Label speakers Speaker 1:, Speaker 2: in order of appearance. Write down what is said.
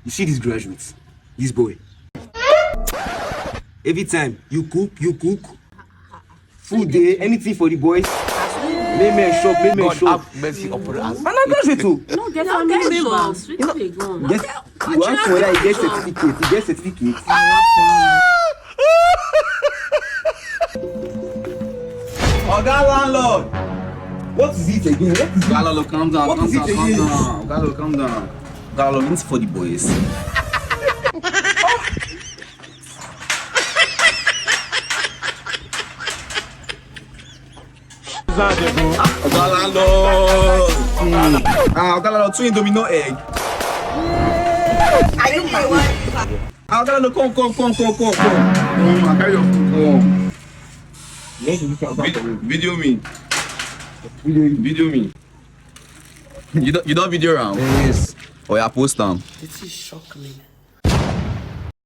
Speaker 1: You see this graduate, this boy. Every time you cook. Food day, anything for the boys. Make me shop.
Speaker 2: God have mercy upon us.
Speaker 1: And I graduate too.
Speaker 3: No, get family members. We can go.
Speaker 1: Yes, you ask whether he gets certificate. He gets certificate.
Speaker 4: Oh, that landlord!
Speaker 1: What is it again? What is it?
Speaker 4: Gallo, calm down,
Speaker 1: What
Speaker 4: calm
Speaker 1: is it
Speaker 4: down, calm
Speaker 1: again?
Speaker 4: down. Gallo, calm down. Gallo, it's for the boys. Gallo! Gallo, two indomie, no egg. Gallo, come. I carry your food, come. Video me. You don't video around?
Speaker 1: Yes.
Speaker 4: Oh, yeah, post them.
Speaker 3: This is shock me.